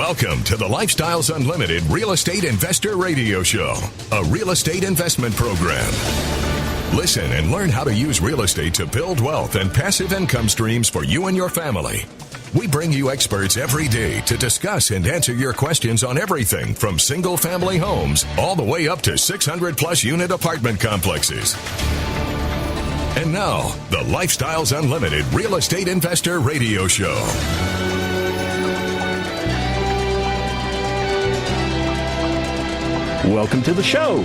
Welcome to the Lifestyles Unlimited Real Estate Investor Radio Show, a real estate investment program. Listen and learn how to use real estate to build wealth and passive income streams for you and your family. We bring you experts every day to discuss and answer your questions on everything from single-family homes all the way up to 600-plus unit apartment complexes. And now, the Lifestyles Unlimited Real Estate Investor Radio Show. Welcome to the show.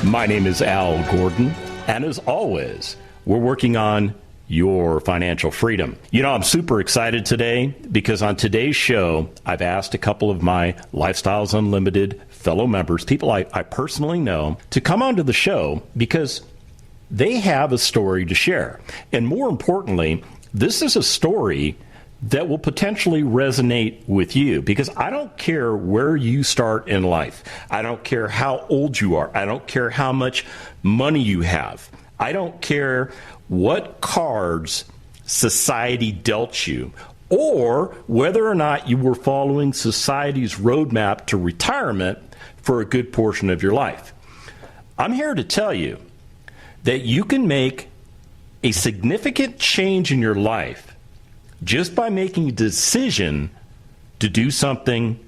My name is Al Gordon, and as always, we're working on your financial freedom. You know, I'm super excited today because on today's show, I've asked a couple of my Lifestyles Unlimited fellow members, people I personally know, to come onto the show because they have a story to share. And more importantly, this is a story that will potentially resonate with you, because I don't care where you start in life. I don't care how old you are. I don't care how much money you have. I don't care what cards society dealt you, or whether or not you were following society's roadmap to retirement for a good portion of your life. I'm here to tell you that you can make a significant change in your life just by making a decision to do something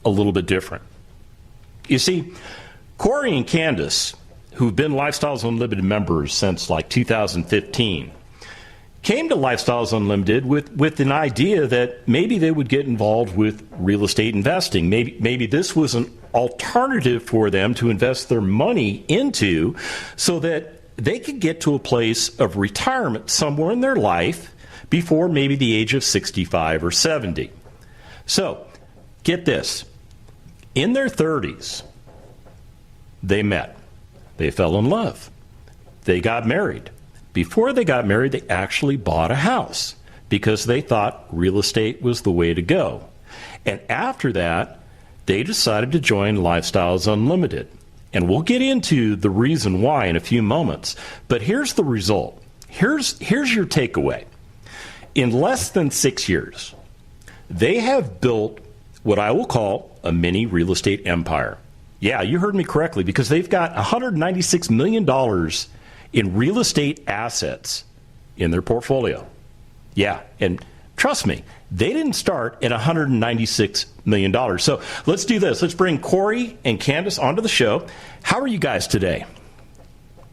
a little bit different. You see, Corey and Candice, who've been Lifestyles Unlimited members since like 2015, came to Lifestyles Unlimited with an idea that maybe they would get involved with real estate investing. Maybe this was an alternative for them to invest their money into so that they could get to a place of retirement somewhere in their life before maybe the age of 65 or 70. So, get this. In their 30s, they met. They fell in love. They got married. Before they got married, they actually bought a house because they thought real estate was the way to go. And after that, they decided to join Lifestyles Unlimited. And we'll get into the reason why in a few moments. But here's the result. Here's your takeaway. In less than 6 years, they have built what I will call a mini real estate empire. Yeah, you heard me correctly, because they've got $196 million in real estate assets in their portfolio. Yeah, and trust me, they didn't start at $196 million. So let's do this. Let's bring Corey and Candice onto the show. How are you guys today?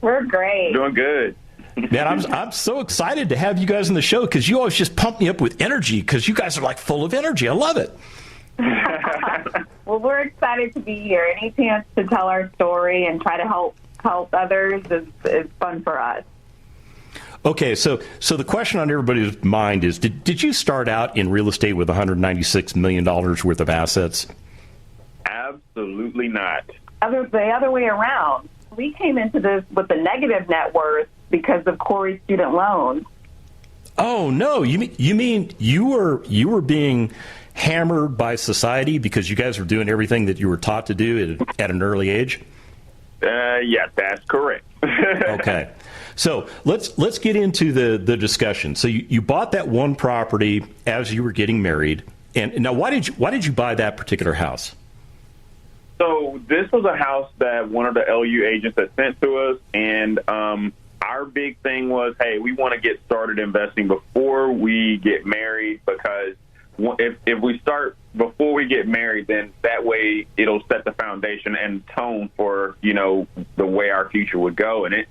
We're great. Doing good. Man, I'm so excited to have you guys on the show because you always just pump me up with energy because you guys are like full of energy. I love it. Well, we're excited to be here. Any chance to tell our story and try to help others is fun for us. Okay, so the question on everybody's mind is, did you start out in real estate with $196 million worth of assets? Absolutely not. The other way around. We came into this with a negative net worth because of Corey's student loans. Oh no! You mean you were being hammered by society because you guys were doing everything that you were taught to do at an early age? Yes, that's correct. Okay, so let's get into the discussion. So you bought that one property as you were getting married, and now why did you buy that particular house? So this was a house that one of the LU agents had sent to us, and our big thing was, hey, we want to get started investing before we get married, because if we start before we get married, then that way it'll set the foundation and tone for, the way our future would go. And it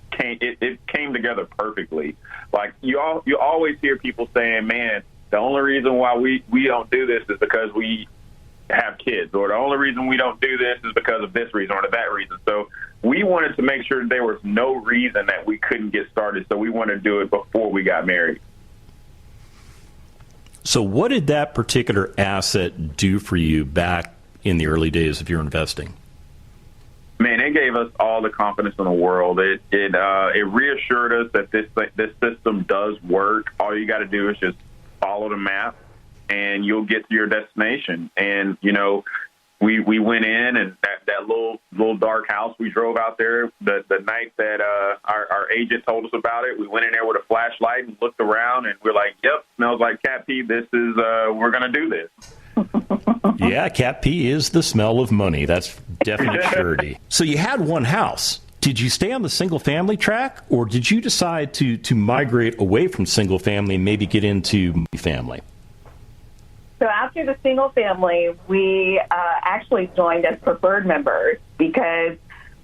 came together perfectly. Like you always hear people saying, man, the only reason why we don't do this is because we have kids, or the only reason we don't do this is because of this reason or that reason. So we wanted to make sure there was no reason that we couldn't get started. So we wanted to do it before we got married. So what did that particular asset do for you back in the early days of your investing? Man, it gave us all the confidence in the world. It reassured us that this system does work. All you got to do is just follow the map, and you'll get to your destination. And we went in, and that little dark house, we drove out there the night that our agent told us about it. We went in there with a flashlight and looked around, and we're like, yep, smells like cat pee. This is we're gonna do this. Yeah, cat pee is the smell of money. That's definite surety. So you had one house. Did you stay on the single-family track, or did you decide to migrate away from single-family and maybe get into family? So after the single family, we actually joined as preferred members because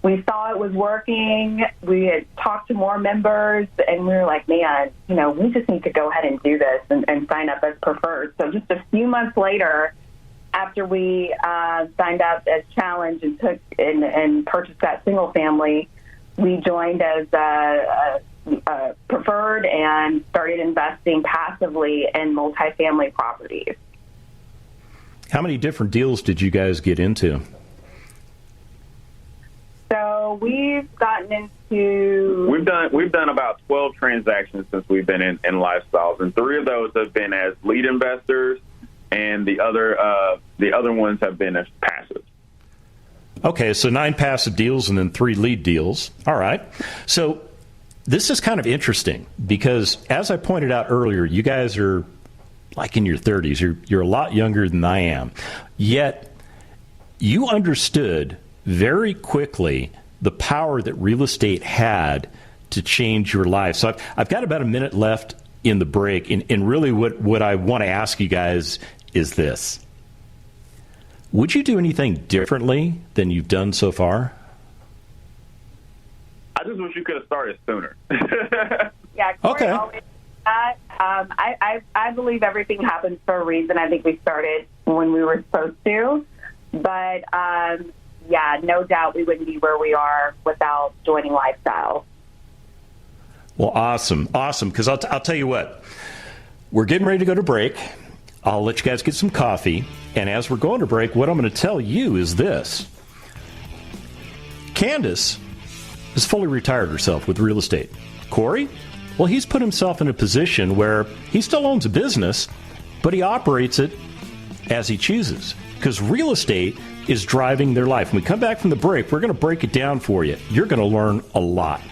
we saw it was working. We had talked to more members, and we were like, man, we just need to go ahead and do this and sign up as preferred. So just a few months later, after we signed up as challenge and took and purchased that single family, we joined as preferred and started investing passively in multifamily properties. How many different deals did you guys get into? So we've gotten into... We've done about 12 transactions since we've been in Lifestyles, and 3 of those have been as lead investors, and the other ones have been as passive. Okay, so 9 passive deals and then 3 lead deals. All right. So this is kind of interesting because, as I pointed out earlier, you guys are like in your 30s. You're a lot younger than I am. Yet you understood very quickly the power that real estate had to change your life. So I've got about a minute left in the break, and really what I want to ask you guys is this. Would you do anything differently than you've done so far? I just wish you could have started sooner. Yeah, Corey okay. Always that. I believe everything happens for a reason. I think we started when we were supposed to. But, yeah, no doubt we wouldn't be where we are without joining Lifestyle. Well, awesome, because I'll tell you what. We're getting ready to go to break. I'll let you guys get some coffee. And as we're going to break, what I'm going to tell you is this. Candice has fully retired herself with real estate. Corey, well, he's put himself in a position where he still owns a business, but he operates it as he chooses. Because real estate is driving their life. When we come back from the break, we're going to break it down for you. You're going to learn a lot.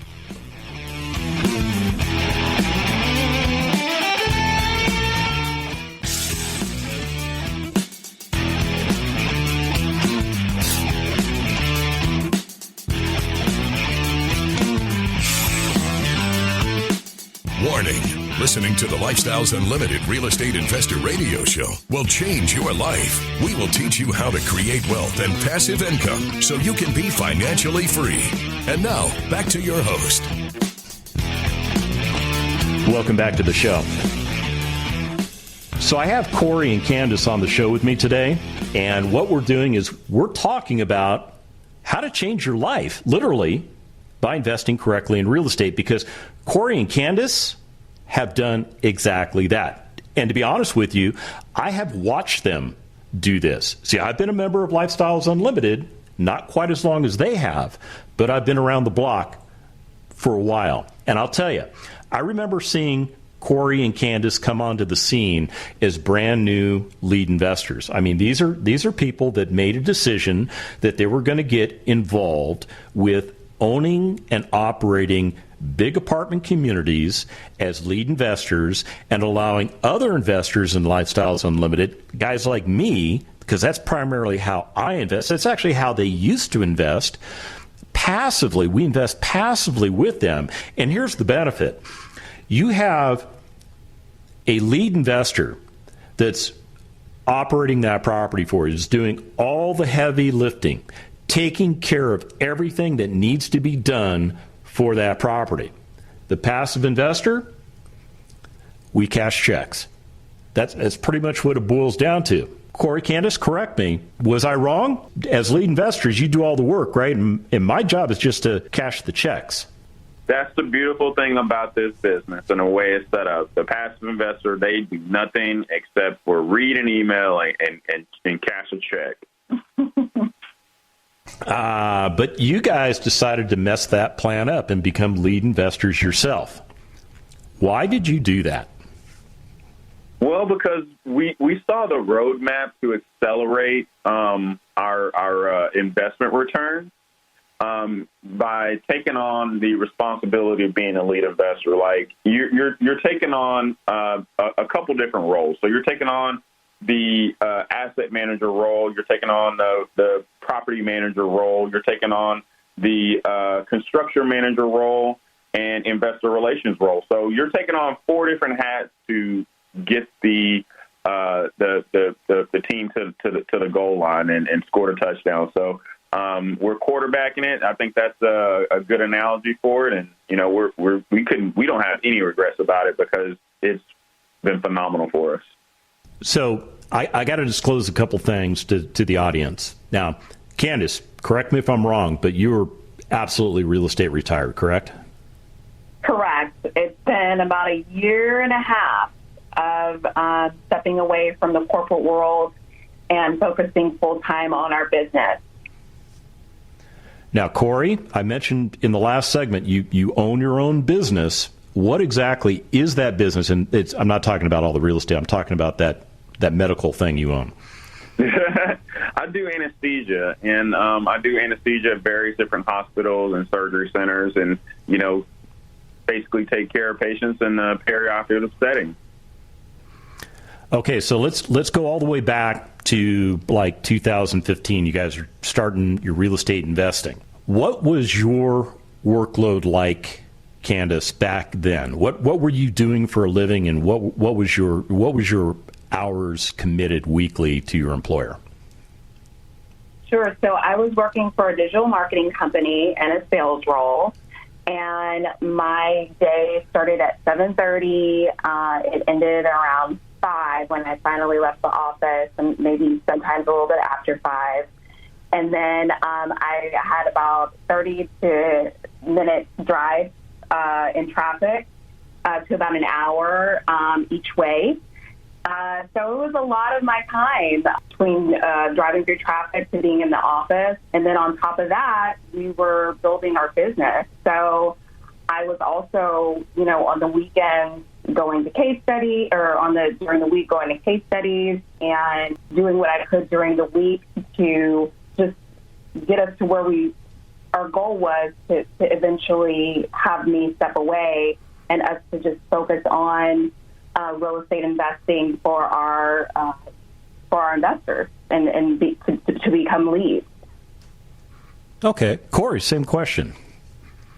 Warning. Listening to the Lifestyles Unlimited Real Estate Investor Radio Show will change your life. We will teach you how to create wealth and passive income so you can be financially free. And now, back to your host. Welcome back to the show. So I have Corey and Candice on the show with me today, and what we're doing is we're talking about how to change your life, literally, by investing correctly in real estate, because Corey and Candice have done exactly that. And to be honest with you, I have watched them do this. See, I've been a member of Lifestyles Unlimited, not quite as long as they have, but I've been around the block for a while. And I'll tell you, I remember seeing Corey and Candice come onto the scene as brand new lead investors. I mean, these are people that made a decision that they were going to get involved with owning and operating big apartment communities as lead investors and allowing other investors in Lifestyles Unlimited, guys like me, because that's primarily how I invest. That's actually how they used to invest passively. We invest passively with them. And here's the benefit. You have a lead investor that's operating that property for you, is doing all the heavy lifting, taking care of everything that needs to be done for that property. The passive investor, we cash checks. That's pretty much what it boils down to. Corey, Candice, correct me. Was I wrong? As lead investors, you do all the work, right? And my job is just to cash the checks. That's the beautiful thing about this business and the way it's set up. The passive investor, they do nothing except for read an email and cash a check. But you guys decided to mess that plan up and become lead investors yourself. Why did you do that? Well, because we saw the roadmap to accelerate our investment return by taking on the responsibility of being a lead investor. Like you're taking on a couple different roles. So you're taking on the asset manager role. You're taking on the property manager role. You're taking on the construction manager role and investor relations role. So you're taking on 4 different hats to get the team to the goal line and score a touchdown. So we're quarterbacking it. I think that's a good analogy for it. And we don't have any regrets about it because it's been phenomenal for us. So I got to disclose a couple things to the audience. Now, Candice, correct me if I'm wrong, but you were absolutely real estate retired, correct? Correct. It's been about a year and a half of stepping away from the corporate world and focusing full-time on our business. Now, Corey, I mentioned in the last segment, you own your own business. What exactly is that business? And I'm not talking about all the real estate. I'm talking about that medical thing you own. I do anesthesia, and I do anesthesia at various different hospitals and surgery centers, and basically take care of patients in the perioperative setting. Okay, so let's go all the way back to like 2015. You guys are starting your real estate investing. What was your workload like, Candice, back then? What were you doing for a living, and what was your hours committed weekly to your employer? Sure. So I was working for a digital marketing company in a sales role, and my day started at 7:30. It ended around 5 when I finally left the office, and maybe sometimes a little bit after 5. And then I had about 30-minute drive in traffic to about an hour each way. So it was a lot of my time between driving through traffic to being in the office. And then on top of that, we were building our business. So I was also, on the weekends going to case study, or during the week going to case studies and doing what I could during the week to just get us to where our goal was to eventually have me step away and us to just focus on real estate investing for our investors and to become leads. Okay, Corey, same question.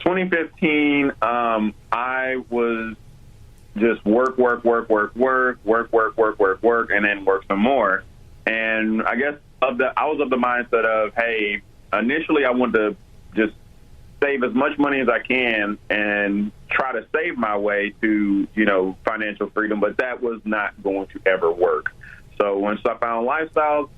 2015, I was just work, and then work some more. And I guess I was of the mindset of, hey, initially I wanted to just save as much money as I can and try to save my way to, financial freedom, but that was not going to ever work. So once I found lifestyles,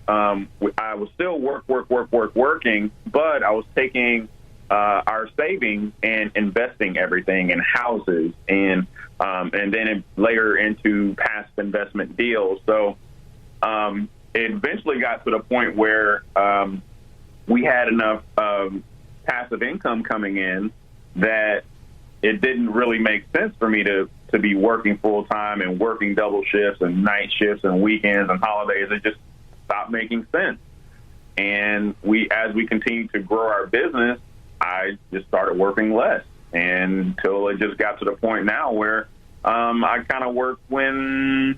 I was still working, but I was taking our savings and investing everything in houses and then later into past investment deals. So it eventually got to the point where we had enough passive income coming in that it didn't really make sense for me to be working full time and working double shifts and night shifts and weekends and holidays. It just stopped making sense. And as we continued to grow our business, I just started working less until it just got to the point now where I kind of work when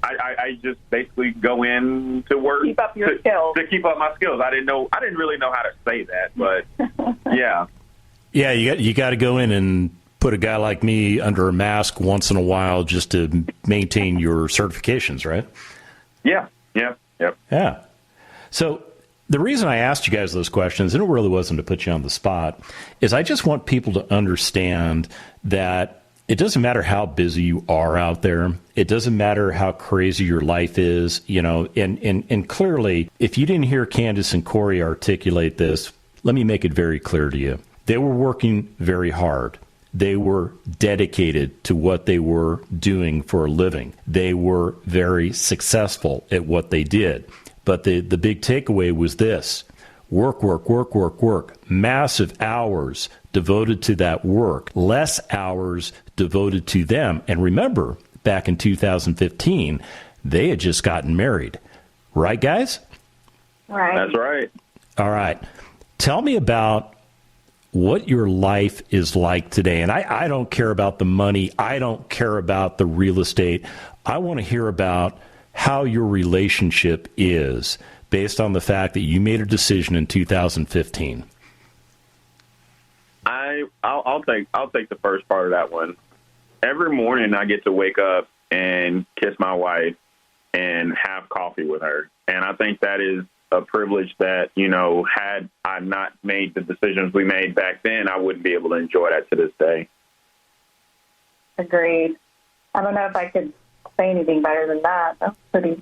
I just basically go in to work. Keep up your skills. To keep up my skills. I didn't really know how to say that, but yeah. Yeah, you got to go in and put a guy like me under a mask once in a while just to maintain your certifications, right? Yeah. Yeah. So the reason I asked you guys those questions, and it really wasn't to put you on the spot, is I just want people to understand that it doesn't matter how busy you are out there. It doesn't matter how crazy your life is, and clearly, if you didn't hear Candice and Corey articulate this, let me make it very clear to you. They were working very hard. They were dedicated to what they were doing for a living. They were very successful at what they did. But the big takeaway was this: work. Massive hours devoted to that work, less hours devoted to them. And remember, back in 2015, they had just gotten married. Right, guys? Right. That's right. All right. Tell me about what your life is like today. And I don't care about the money. I don't care about the real estate. I want to hear about how your relationship is based on the fact that you made a decision in 2015? I'll take the first part of that one. Every morning I get to wake up and kiss my wife and have coffee with her. And I think that is a privilege that, had I not made the decisions we made back then, I wouldn't be able to enjoy that to this day. Agreed. I don't know if I could say anything better than that. That's pretty...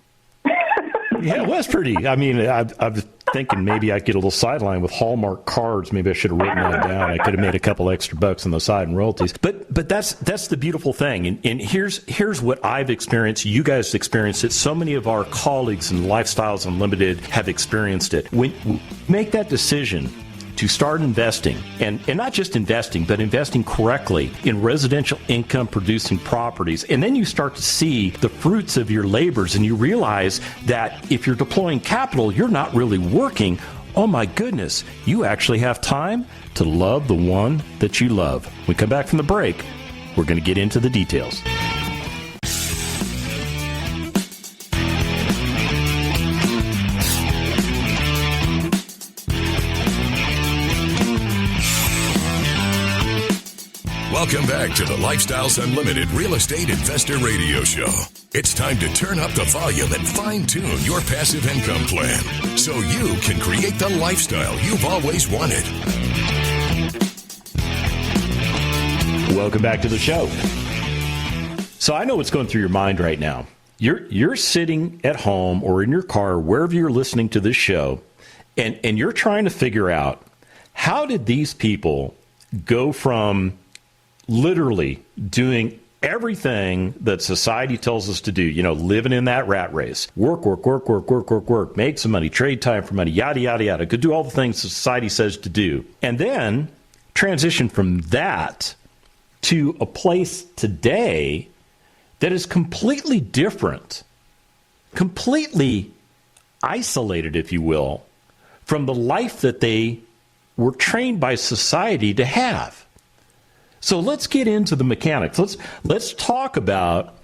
Yeah, it was pretty. I mean, I was thinking maybe I could get a little sideline with Hallmark cards. Maybe I should have written that down. I could have made a couple extra bucks on the side in royalties. But that's the beautiful thing. And here's what I've experienced. You guys experienced it. So many of our colleagues in Lifestyles Unlimited have experienced it. When you make that decision to start investing, and not just investing, but investing correctly in residential income producing properties. And then you start to see the fruits of your labors, and you realize that if you're deploying capital, you're not really working. Oh my goodness, you actually have time to love the one that you love. When we come back from the break, we're going to get into the details. Welcome back to the Lifestyles Unlimited Real Estate Investor Radio Show. It's time to turn up the volume and fine-tune your passive income plan so you can create the lifestyle you've always wanted. Welcome back to the show. So I know what's going through your mind right now. You're sitting at home or in your car, wherever you're listening to this show, and you're trying to figure out, how did these people go from literally doing everything that society tells us to do, living in that rat race, work, make some money, trade time for money, yada, yada, yada, could do all the things society says to do, and then transition from that to a place today that is completely different, completely isolated, if you will, from the life that they were trained by society to have. So let's get into the mechanics. Let's talk about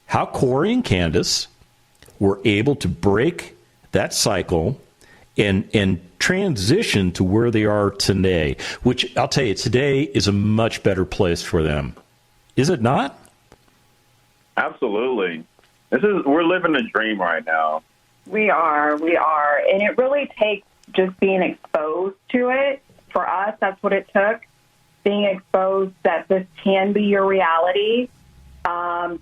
how Corey and Candice were able to break that cycle and transition to where they are today, which I'll tell you, today is a much better place for them. Is it not? Absolutely. We're living a dream right now. We are. And it really takes just being exposed to it. For us, that's what it took. Being exposed that this can be your reality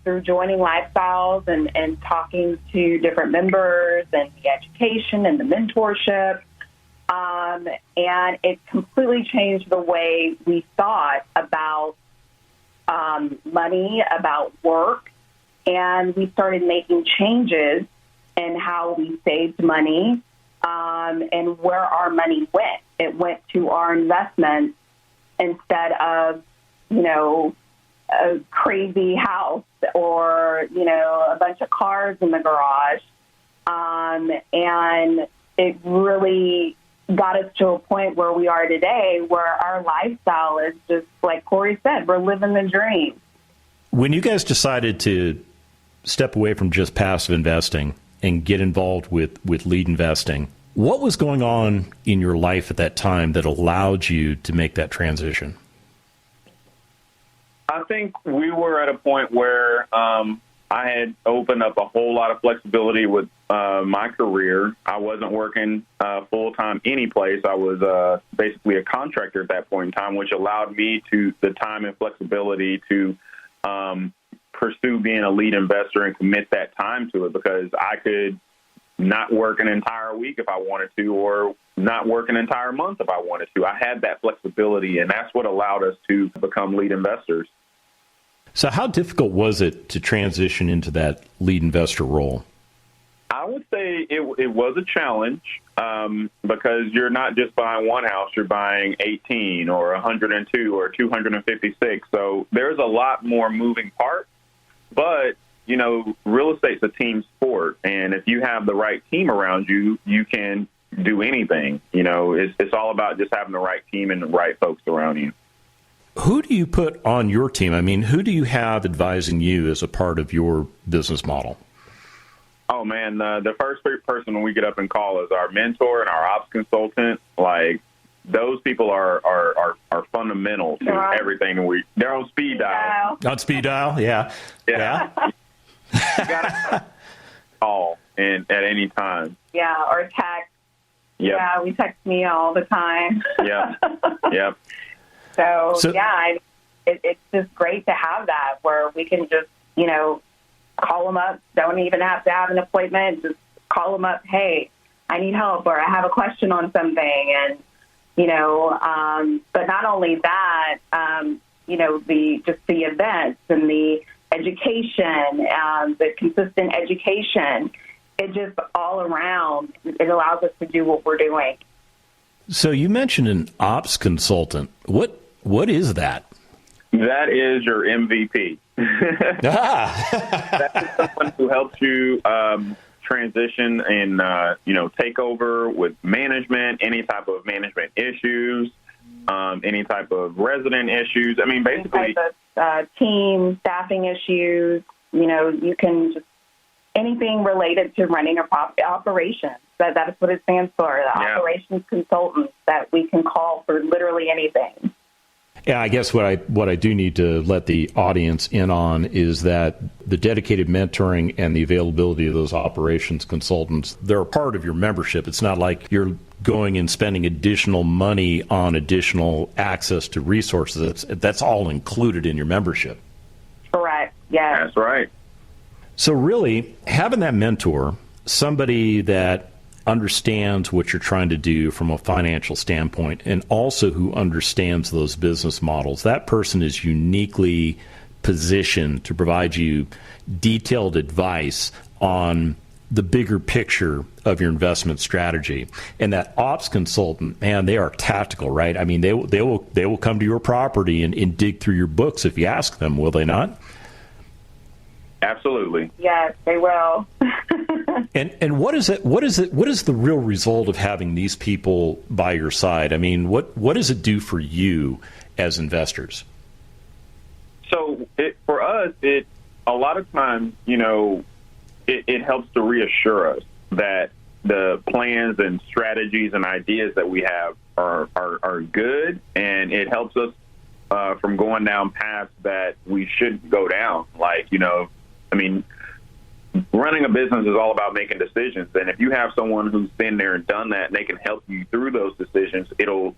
through joining Lifestyles and talking to different members and the education and the mentorship. And it completely changed the way we thought about money, about work. And we started making changes in how we saved money and where our money went. It went to our investments instead of, a crazy house or, a bunch of cars in the garage. And it really got us to a point where we are today, where our lifestyle is just, like Corey said, we're living the dream. When you guys decided to step away from just passive investing and get involved with lead investing, what was going on in your life at that time that allowed you to make that transition? I think we were at a point where I had opened up a whole lot of flexibility with my career. I wasn't working full-time any place. I was basically a contractor at that point in time, which allowed me the time and flexibility to pursue being a lead investor and commit that time to it, because I could not work an entire week if I wanted to, or not work an entire month if I wanted to. I had that flexibility, and that's what allowed us to become lead investors. So how difficult was it to transition into that lead investor role? I would say it was a challenge because you're not just buying one house, you're buying 18 or 102 or 256. So there's a lot more moving parts. But, real estate's a team sport. And if you have the right team around you, you can do anything. It's all about just having the right team and the right folks around you. Who do you put on your team? I mean, who do you have advising you as a part of your business model? Oh, man, the first person when we get up and call is our mentor and our ops consultant. Like, those people are fundamental to everything. They're on speed dial. On speed dial, yeah. You got to call at any time. Yeah, or text. Yep. Yeah, we text me all the time. Yep. So it's just great to have that where we can just, call them up. Don't even have to have an appointment. Just call them up. Hey, I need help, or I have a question on something. And, but not only that, the events and the education, the consistent education, it just all around, it allows us to do what we're doing. So you mentioned an ops consultant. What is that? That is your MVP. That is someone who helps you transition and, take over with management, any type of management issues, any type of resident issues. I mean, basically... Any type of team, staffing issues, you can just... anything related to running a operation. That is what it stands for, the operations consultants that we can call for literally anything. Yeah, I guess what I do need to let the audience in on is that the dedicated mentoring and the availability of those operations consultants, they're a part of your membership. It's not like you're going and spending additional money on additional access to resources. That's all included in your membership. Correct, yes. That's right. So really, having that mentor, somebody that understands what you're trying to do from a financial standpoint and also who understands those business models, that person is uniquely positioned to provide you detailed advice on the bigger picture of your investment strategy. And that ops consultant, man, they are tactical, right? I mean, they will come to your property and dig through your books if you ask them, will they not? Absolutely. Yes, they will. And what is it? What is the real result of having these people by your side? I mean, what does it do for you as investors? So for us, a lot of times, it helps to reassure us that the plans and strategies and ideas that we have are good, and it helps us from going down paths that we shouldn't go down. Like, running a business is all about making decisions, and if you have someone who's been there and done that, and they can help you through those decisions, it'll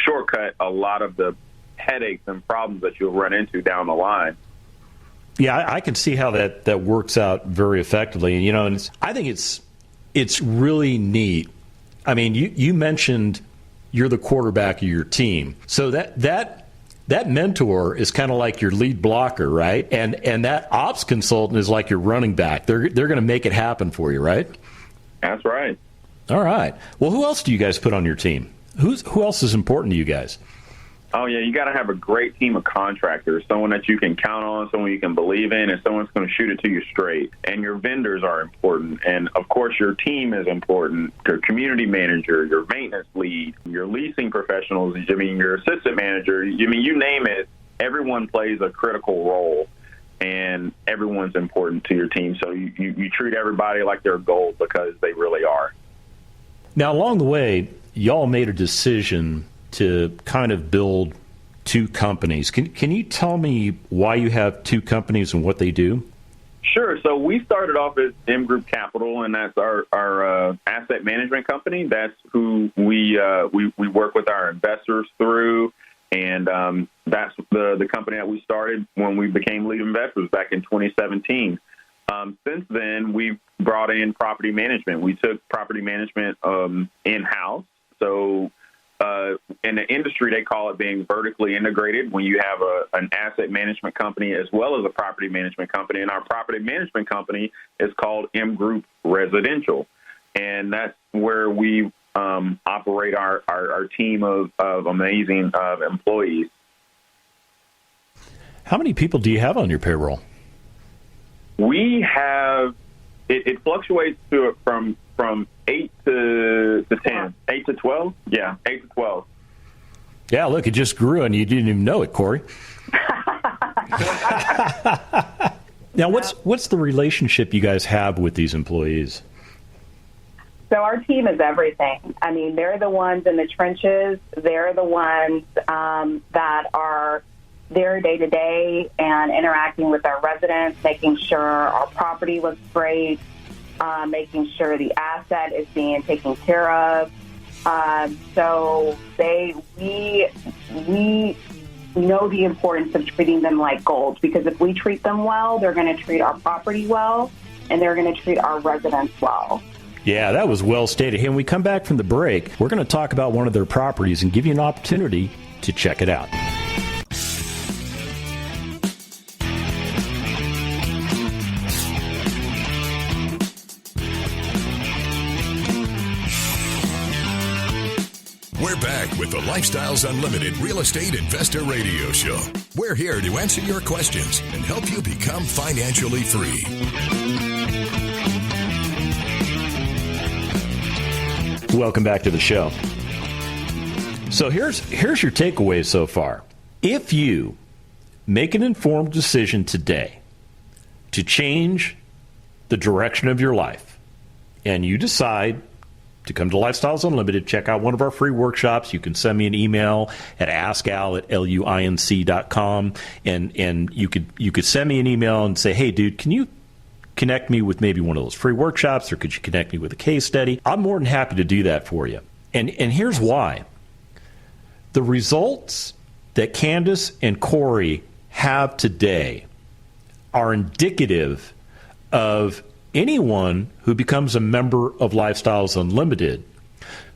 shortcut a lot of the headaches and problems that you'll run into down the line. Yeah, I can see how that works out very effectively. And I think it's really neat. I mean, you mentioned you're the quarterback of your team, so that mentor is kind of like your lead blocker, right? And that ops consultant is like your running back. They're going to make it happen for you, right? That's right. All right. Well, who else do you guys put on your team? Who else is important to you guys? Oh, yeah, you got to have a great team of contractors, someone that you can count on, someone you can believe in, and someone's going to shoot it to you straight. And your vendors are important. And, of course, your team is important, your community manager, your maintenance lead, your leasing professionals, your assistant manager, you name it. Everyone plays a critical role, and everyone's important to your team. So you treat everybody like they're gold because they really are. Now, along the way, y'all made a decision to kind of build two companies. Can you tell me why you have two companies and what they do? Sure. So we started off as M Group Capital, and that's our asset management company. That's who we work with our investors through, and that's the company that we started when we became lead investors back in 2017. Since then, we've brought in property management. We took property management in-house. So in the industry, they call it being vertically integrated when you have an asset management company as well as a property management company. And our property management company is called M Group Residential. And that's where we operate our team of amazing employees. How many people do you have on your payroll? We have, it fluctuates from 8 to 10, 8 to 12. Yeah, 8 to 12. Yeah, look, it just grew and you didn't even know it, Corey. Now, what's the relationship you guys have with these employees? So our team is everything. I mean, they're the ones in the trenches. They're the ones that are there day to day and interacting with our residents, making sure our property looks great, making sure the asset is being taken care of. So we know the importance of treating them like gold, because if we treat them well, they're going to treat our property well, and they're going to treat our residents well. Yeah, that was well stated. Hey, when we come back from the break, we're going to talk about one of their properties and give you an opportunity to check it out. We're back with the Lifestyles Unlimited Real Estate Investor Radio Show. We're here to answer your questions and help you become financially free. Welcome back to the show. So here's your takeaway so far. If you make an informed decision today to change the direction of your life, and you decide to come to Lifestyles Unlimited, check out one of our free workshops. You can send me an email at askal@luinc.com, and you could send me an email and say, hey, dude, can you connect me with maybe one of those free workshops, or could you connect me with a case study? I'm more than happy to do that for you. And here's why. The results that Candice and Corey have today are indicative of anyone who becomes a member of Lifestyles Unlimited,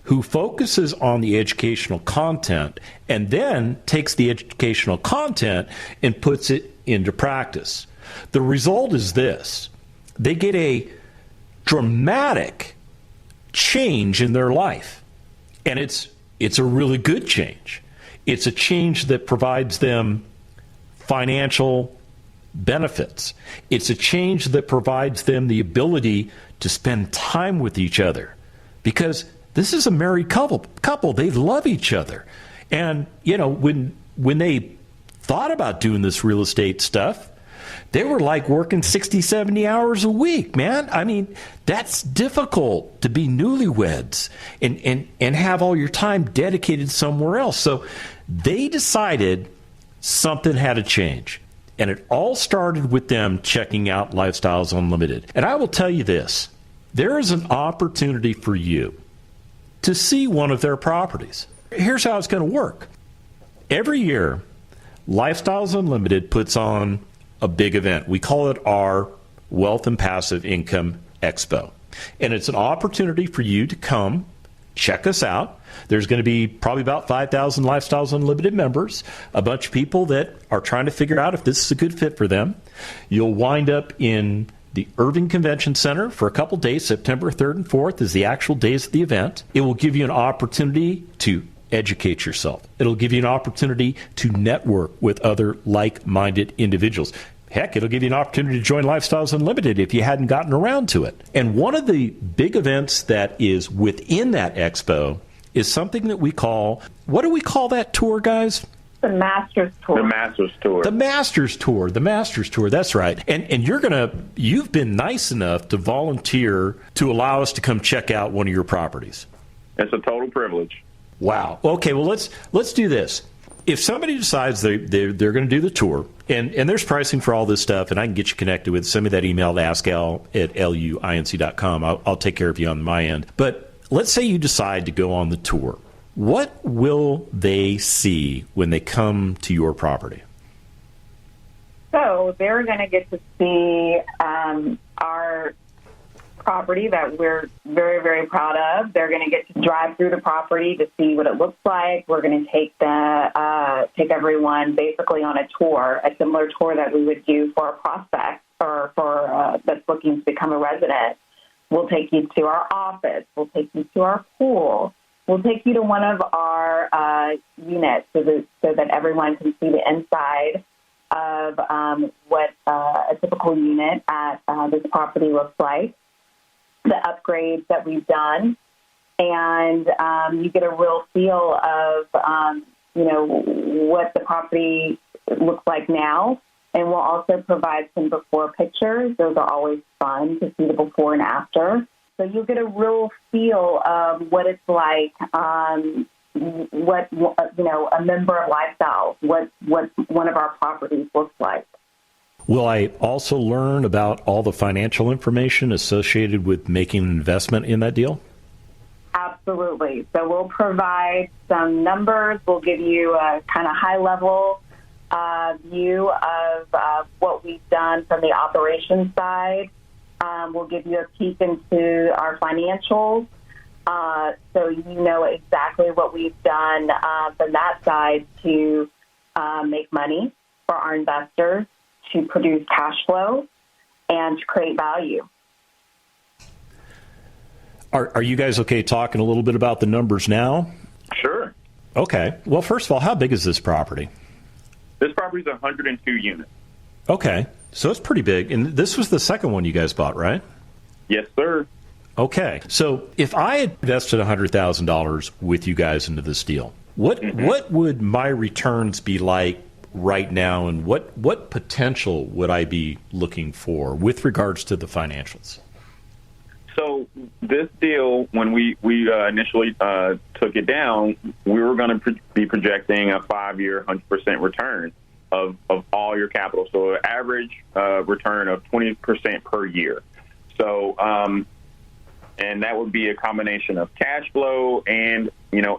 who focuses on the educational content and then takes the educational content and puts it into practice. The result is this. They get a dramatic change in their life. And it's a really good change. It's a change that provides them financial benefits. It's a change that provides them the ability to spend time with each other, because this is a married couple. They love each other. And, you know, when they thought about doing this real estate stuff, they were like working 60, 70 hours a week, man. I mean, that's difficult to be newlyweds and have all your time dedicated somewhere else. So they decided something had to change. And it all started with them checking out Lifestyles Unlimited. And I will tell you this, there is an opportunity for you to see one of their properties. Here's how it's going to work. Every year, Lifestyles Unlimited puts on a big event. We call it our Wealth and Passive Income Expo. And it's an opportunity for you to come check us out. There's going to be probably about 5,000 Lifestyles Unlimited members, a bunch of people that are trying to figure out if this is a good fit for them. You'll wind up in the Irving Convention Center for a couple days. September 3rd and 4th is the actual days of the event. It will give you an opportunity to educate yourself. It'll give you an opportunity to network with other like-minded individuals. Heck, it'll give you an opportunity to join Lifestyles Unlimited if you hadn't gotten around to it. And one of the big events that is within that expo is something that we call, what do we call that tour, guys? The Masters Tour. The Masters Tour. The Masters Tour. The Masters Tour. That's right. And you've been nice enough to volunteer to allow us to come check out one of your properties. It's a total privilege. Wow. Okay, well, let's do this. If somebody decides they're going to do the tour, and there's pricing for all this stuff, and I can get you connected with, send me that email to askal@luinc.com. I'll take care of you on my end. But let's say you decide to go on the tour. What will they see when they come to your property? So they're going to get to see our property that we're very, very proud of. They're going to get to drive through the property to see what it looks like. We're going to take everyone basically on a tour, a similar tour that we would do for a prospect or for that's looking to become a resident. We'll take you to our office. We'll take you to our pool. We'll take you to one of our units so that everyone can see the inside of what a typical unit at this property looks like, the upgrades that we've done, and you get a real feel of, what the property looks like now And we'll also provide some before pictures. Those are always fun to see the before and after. So you'll get a real feel of what it's like, what a member of lifestyle, what one of our properties looks like. Will I also learn about all the financial information associated with making an investment in that deal? Absolutely. So we'll provide some numbers. We'll give you a kind of high-level view of what we've done from the operations side. We'll give you a peek into our financials, so you know exactly what we've done from that side to make money for our investors, to produce cash flow, and to create value. Are you guys okay talking a little bit about the numbers now? Sure. Okay. Well, first of all, how big is this property? This property is 102 units. Okay. So it's pretty big. And this was the second one you guys bought, right? Yes, sir. Okay. So if I had invested $100,000 with you guys into this deal, what would my returns be like right now, and what potential would I be looking for with regards to the financials? So this deal, when we initially took it down, we were going to be projecting a 5-year 100% return of all your capital. So an average return of 20% per year. So and that would be a combination of cash flow and,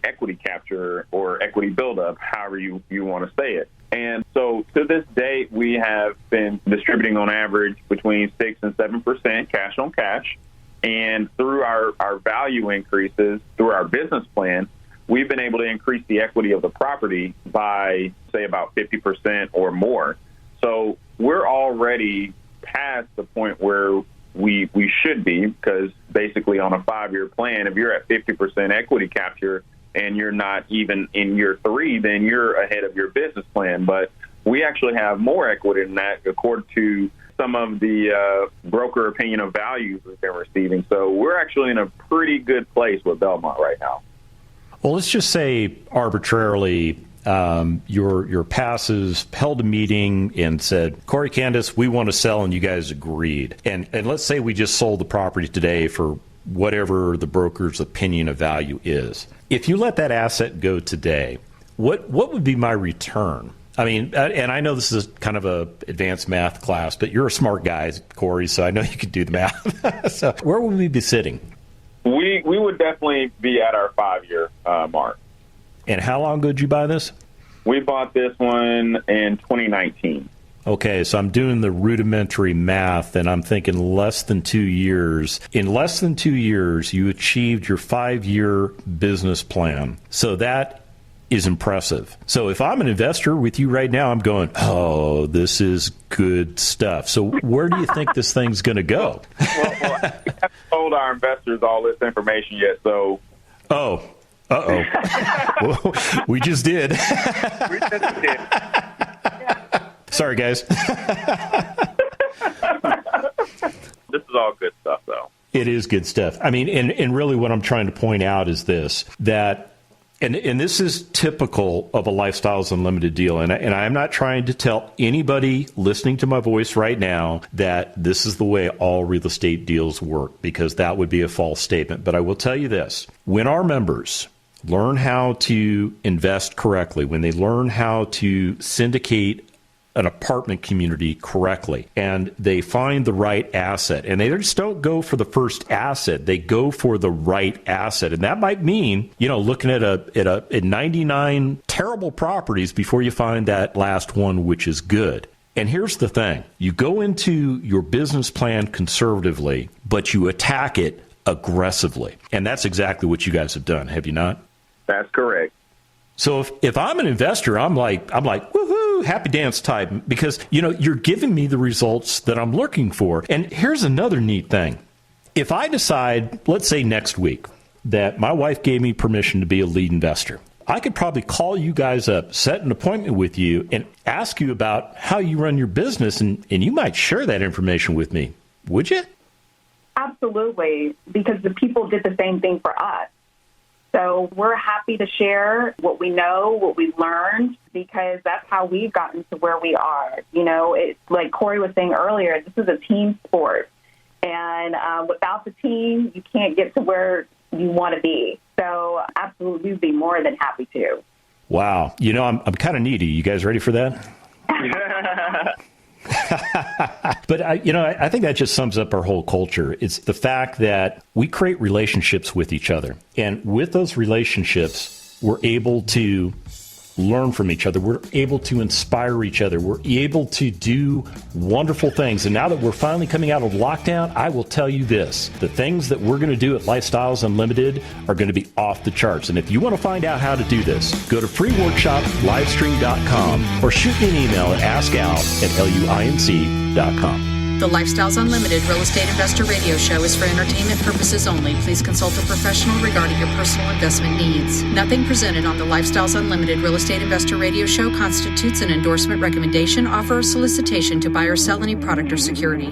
equity capture or equity buildup, however you want to say it. And so to this date, we have been distributing on average between 6 and 7% cash on cash. And through our value increases, through our business plan, we've been able to increase the equity of the property by, say, about 50% or more. So we're already past the point where we should be, because basically on a 5-year plan, if you're at 50% equity capture and you're not even in year 3, then you're ahead of your business plan. But we actually have more equity than that, according to some of the broker opinion of values we've been receiving. So we're actually in a pretty good place with Belmont right now. Well, let's just say arbitrarily your passes held a meeting and said, Corey, Candice, we want to sell, and you guys agreed. And let's say we just sold the property today for whatever the broker's opinion of value is. If you let that asset go today, what would be my return? I mean, and I know this is kind of a advanced math class, but you're a smart guy, Corey, so I know you could do the math. So where would we be sitting? We would definitely be at our 5-year mark. And how long ago did you buy this? We bought this one in 2019. Okay, so I'm doing the rudimentary math, and I'm thinking less than 2 years. In less than 2 years, you achieved your 5-year business plan. So that is impressive. So if I'm an investor with you right now, I'm going, oh, this is good stuff. So where do you think this thing's going to go? Well, we haven't told our investors all this information yet, so... Oh. Uh-oh. We just did. We just did. Sorry, guys. This is all good stuff, though. It is good stuff. I mean, and really what I'm trying to point out is this, that, and this is typical of a Lifestyles Unlimited deal, and I'm not trying to tell anybody listening to my voice right now that this is the way all real estate deals work, because that would be a false statement. But I will tell you this, when our members learn how to invest correctly, when they learn how to syndicate an apartment community correctly, and they find the right asset, and they just don't go for the first asset, they go for the right asset. And that might mean, looking at 99 terrible properties before you find that last one which is good. And here's the thing, you go into your business plan conservatively, but you attack it aggressively. And that's exactly what you guys have done, have you not? That's correct. So if I'm an investor, I'm like, woohoo, happy dance type, because, you're giving me the results that I'm looking for. And here's another neat thing. If I decide, let's say next week, that my wife gave me permission to be a lead investor, I could probably call you guys up, set an appointment with you, and ask you about how you run your business, and you might share that information with me. Would you? Absolutely, because the people did the same thing for us. So we're happy to share what we know, what we've learned, because that's how we've gotten to where we are. You know, it's like Corey was saying earlier, this is a team sport. And without the team, you can't get to where you want to be. So absolutely, we'd be more than happy to. Wow. You know, I'm kind of needy. You guys ready for that? But, I think that just sums up our whole culture. It's the fact that we create relationships with each other. And with those relationships, we're able to learn from each other. We're able to inspire each other. We're able to do wonderful things. And now that we're finally coming out of lockdown, I will tell you this. The things that we're going to do at Lifestyles Unlimited are going to be off the charts. And if you want to find out how to do this, go to freeworkshoplivestream.com or shoot me an email at askal@luinc.com. The Lifestyles Unlimited Real Estate Investor Radio Show is for entertainment purposes only. Please consult a professional regarding your personal investment needs. Nothing presented on the Lifestyles Unlimited Real Estate Investor Radio Show constitutes an endorsement, recommendation, offer, or solicitation to buy or sell any product or security.